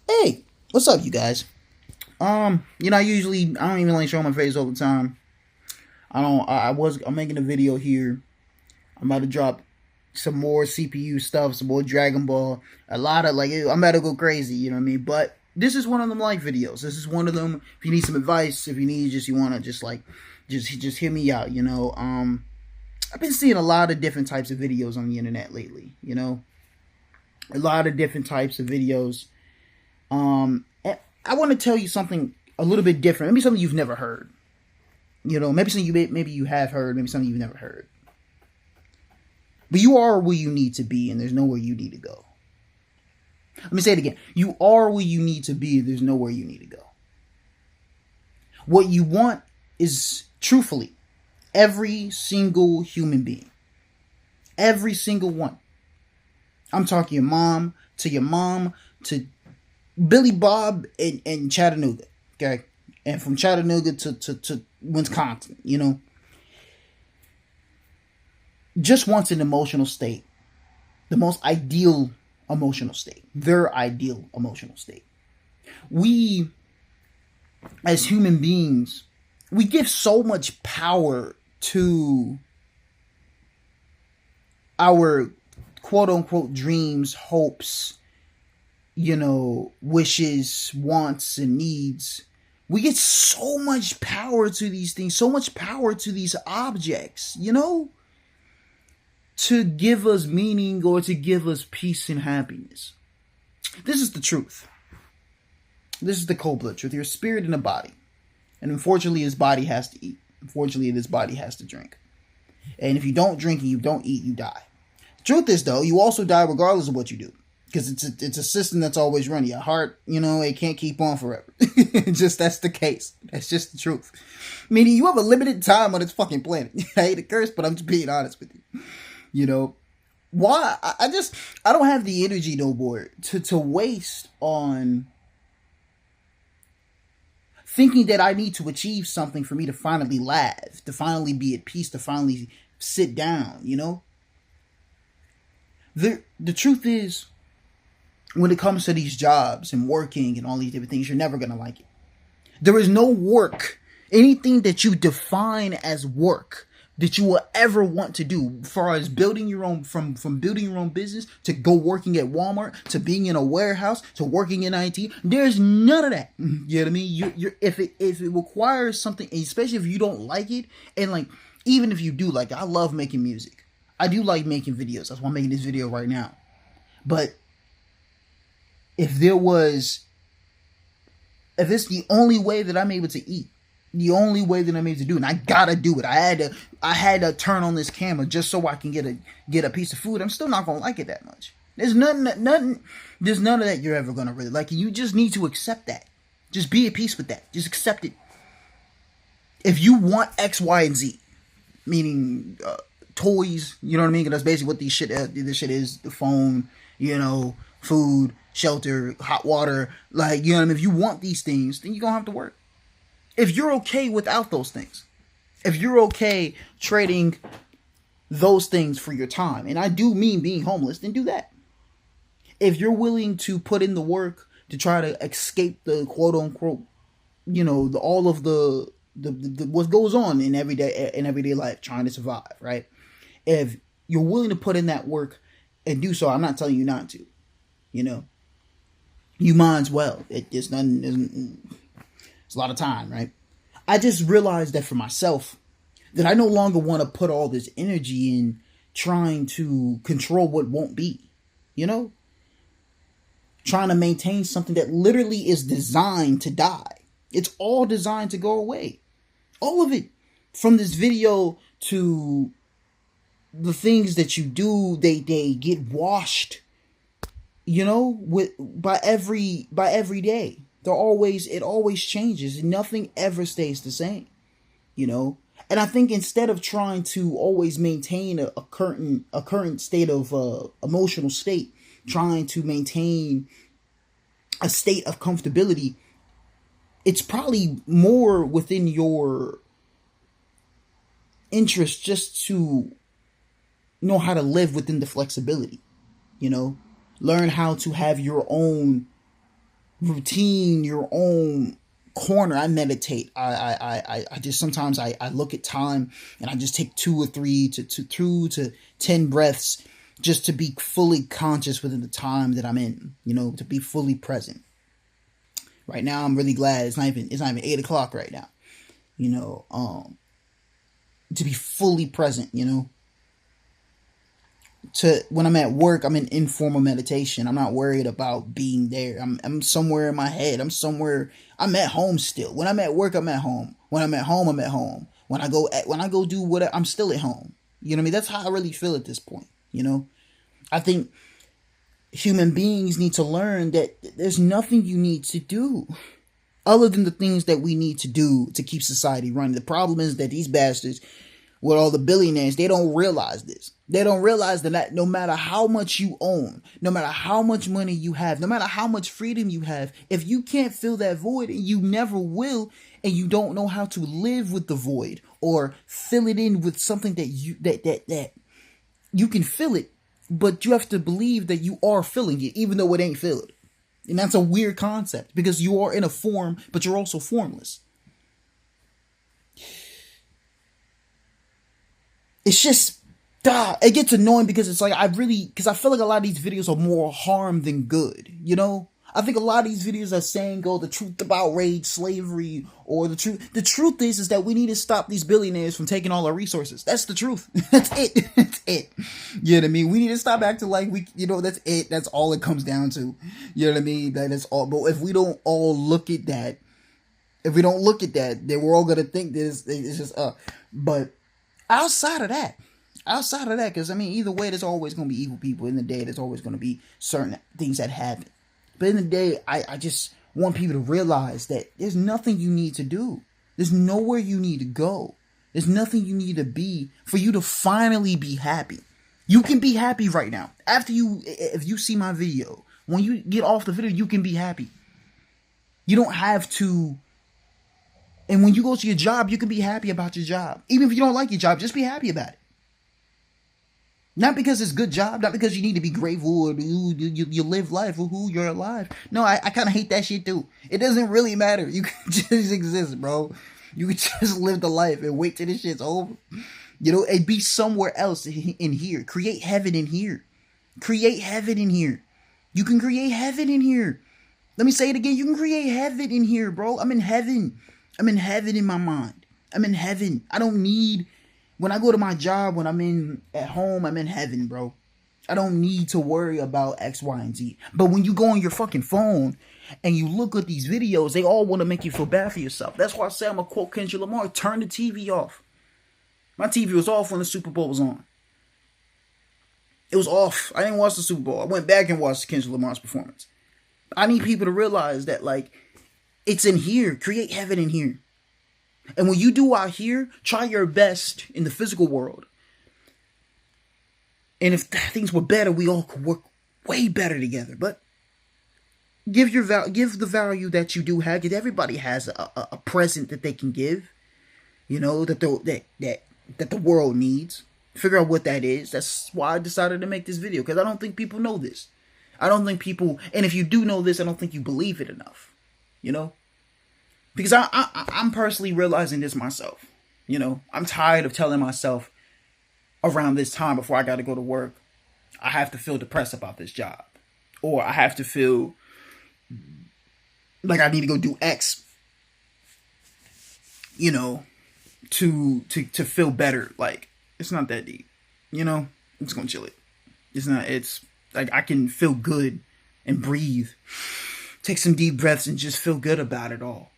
Hey, what's up, you guys? I don't even like show my face all the time. I don't. I'm making a video here. I'm about to drop some more CPU stuff, some more Dragon Ball. A lot of I'm about to go crazy. You know what I mean? But this is one of them life videos. This is one of them. If you need some advice, if you need you want to just hear me out. I've been seeing a lot of different types of videos on the internet lately. A lot of different types of videos. And I want to tell you something a little bit different. Maybe something you've never heard. Maybe maybe you have heard, maybe something you've never heard. But you are where you need to be, and there's nowhere you need to go. Let me say it again. You are where you need to be, and there's nowhere you need to go. What you want is, truthfully, every single human being. Every single one. I'm talking your mom to Billy Bob in Chattanooga, okay? And from Chattanooga to Wisconsin, just wants an emotional state. The most ideal emotional state. Their ideal emotional state. We, as human beings, we give so much power to our quote-unquote dreams, hopes, wishes, wants, and needs. We get so much power to these things, so much power to these objects, to give us meaning or to give us peace and happiness. This is the truth. This is the cold blood truth. Your spirit and a body. And unfortunately, this body has to eat. Unfortunately, this body has to drink. And if you don't drink and you don't eat, you die. Truth is, though, you also die regardless of what you do. Because it's a system that's always running. Your heart, it can't keep on forever. That's the case. That's just the truth. Meaning you have a limited time on this fucking planet. I hate to curse, but I'm just being honest with you. Why? I don't have the energy no more to waste on thinking that I need to achieve something for me to finally laugh, to finally be at peace, to finally sit down, The truth is, when it comes to these jobs and working and all these different things, you're never going to like it. There is no work, anything that you define as work that you will ever want to do, as far as building your own, from building your own business to go working at Walmart to being in a warehouse to working in IT. There's none of that. You know what I mean? If it requires something, especially if you don't like it, and even if you do like it, I love making music. I do like making videos. That's why I'm making this video right now. But if it's the only way that I'm able to eat, the only way that I'm able to do it, and I gotta do it. I had to turn on this camera just so I can get a piece of food. I'm still not gonna like it that much. There's none of that you're ever gonna really like. You just need to accept that. Just be at peace with that. Just accept it. If you want X, Y, and Z, meaning toys, you know what I mean? That's basically what this shit is. The phone, food, shelter, hot water, you know what I mean? If you want these things, then you're gonna have to work. If you're okay without those things, if you're okay trading those things for your time, and I do mean being homeless, then do that. If you're willing to put in the work to try to escape the quote unquote, all of the what goes on in everyday life, trying to survive, right? If you're willing to put in that work and do so, I'm not telling you not to. You might as well. It's a lot of time, right? I just realized that for myself, that I no longer want to put all this energy in trying to control what won't be, trying to maintain something that literally is designed to die. It's all designed to go away. All of it. From this video to the things that you do, they get washed, by every day. It always changes. Nothing ever stays the same, And I think instead of trying to always maintain a current state of emotional state, trying to maintain a state of comfortability, it's probably more within your interest just to know how to live within the flexibility, learn how to have your own routine, your own corner. I meditate. I just sometimes I look at time and I just take 2 to 10 breaths just to be fully conscious within the time that I'm in, to be fully present. Right now I'm really glad it's not even 8 o'clock right now. To be fully present, to when I'm at work, I'm in informal meditation. I'm not worried about being there. I'm somewhere in my head. I'm at home still. When I'm at work, I'm at home. When I'm at home, I'm at home. When I go do what I'm still at home. You know what I mean? That's how I really feel at this point. I think human beings need to learn that there's nothing you need to do other than the things that we need to do to keep society running. The problem is that these bastards with all the billionaires, they don't realize this. They don't realize that no matter how much you own, no matter how much money you have, no matter how much freedom you have, if you can't fill that void, and you never will, and you don't know how to live with the void or fill it in with something that you can fill it, but you have to believe that you are filling it, even though it ain't filled. And that's a weird concept because you are in a form, but you're also formless. It's just, it gets annoying because it's like, because I feel like a lot of these videos are more harm than good, I think a lot of these videos are saying, the truth about raid, slavery, or the truth. The truth is that we need to stop these billionaires from taking all our resources. That's the truth. That's it. That's it. You know what I mean? We need to stop acting like that's it. That's all it comes down to. You know what I mean? That is all. But if we don't all look at that, then we're all going to think this. It's just, but outside of that, because either way, there's always going to be evil people in the day. There's always going to be certain things that happen. But in the day, I just want people to realize that there's nothing you need to do. There's nowhere you need to go. There's nothing you need to be for you to finally be happy. You can be happy right now. If you see my video, when you get off the video, you can be happy. You don't have to. And when you go to your job, you can be happy about your job. Even if you don't like your job, just be happy about it. Not because it's a good job, not because you need to be grateful or you live life or who you're alive. No, I kind of hate that shit too. It doesn't really matter. You can just exist, bro. You can just live the life and wait till this shit's over. And be somewhere else in here. Create heaven in here. Create heaven in here. You can create heaven in here. Let me say it again. You can create heaven in here, bro. I'm in heaven. I'm in heaven in my mind. I'm in heaven. I don't need... When I go to my job, when I'm at home, I'm in heaven, bro. I don't need to worry about X, Y, and Z. But when you go on your fucking phone and you look at these videos, they all want to make you feel bad for yourself. That's why I say I'm going to quote Kendrick Lamar, turn the TV off. My TV was off when the Super Bowl was on. It was off. I didn't watch the Super Bowl. I went back and watched Kendrick Lamar's performance. I need people to realize that, it's in here. Create heaven in here. And when you do out here, try your best in the physical world. And if things were better, we all could work way better together. But give the value that you do have. Because everybody has a present that they can give. That the world needs. Figure out what that is. That's why I decided to make this video. Because I don't think people know this. I don't think people... And if you do know this, I don't think you believe it enough. Because I'm personally realizing this myself. I'm tired of telling myself around this time before I got to go to work, I have to feel depressed about this job. Or I have to feel like I need to go do X, to feel better. Like, it's not that deep. I'm just going to chill it. It's like I can feel good and breathe. Take some deep breaths and just feel good about it all.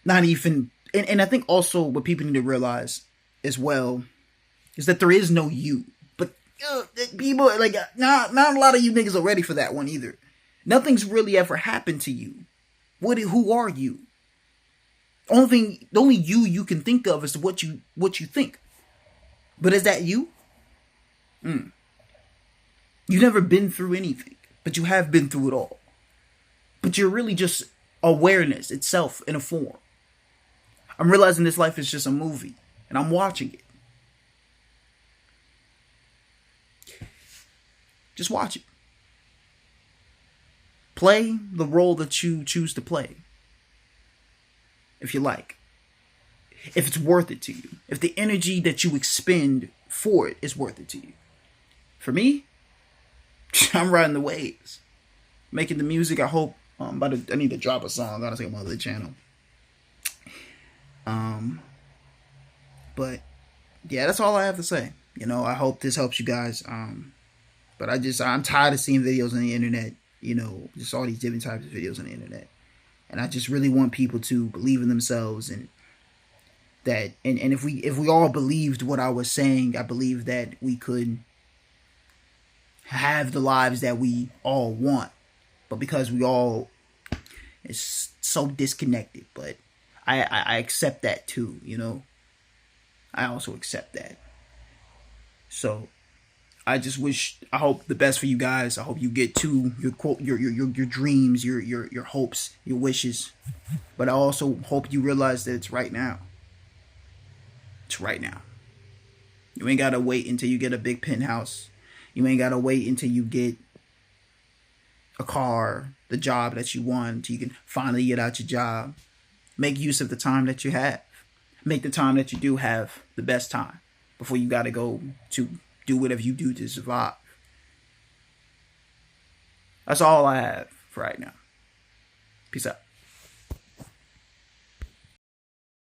Not even, and I think also what people need to realize as well is that there is no you. But people, not a lot of you niggas are ready for that one either. Nothing's really ever happened to you. Who are you? The only you can think of is what you think. But is that you? You've never been through anything, but you have been through it all. But you're really just awareness itself in a form. I'm realizing this life is just a movie, and I'm watching it. Just watch it. Play the role that you choose to play, if you like. If it's worth it to you. If the energy that you expend for it is worth it to you. For me, I'm riding the waves. Making the music, I hope. I need to drop a song. I gotta take my other channel. But yeah, that's all I have to say. You know, I hope this helps you guys. But I'm tired of seeing videos on the internet. You know, just all these different types of videos on the internet. And I just really want people to believe in themselves, and that, and if we all believed what I was saying, I believe that we could have the lives that we all want. But because we all is so disconnected, but I accept that too, you know. I also accept that. So I hope the best for you guys. I hope you get to your dreams, your hopes, your wishes. But I also hope you realize that it's right now. It's right now. You ain't gotta wait until you get a big penthouse. You ain't gotta wait until you get a car, the job that you want, until you can finally get out your job. Make use of the time that you have. Make the time that you do have the best time before you gotta go to do whatever you do to survive. That's all I have for right now. Peace out.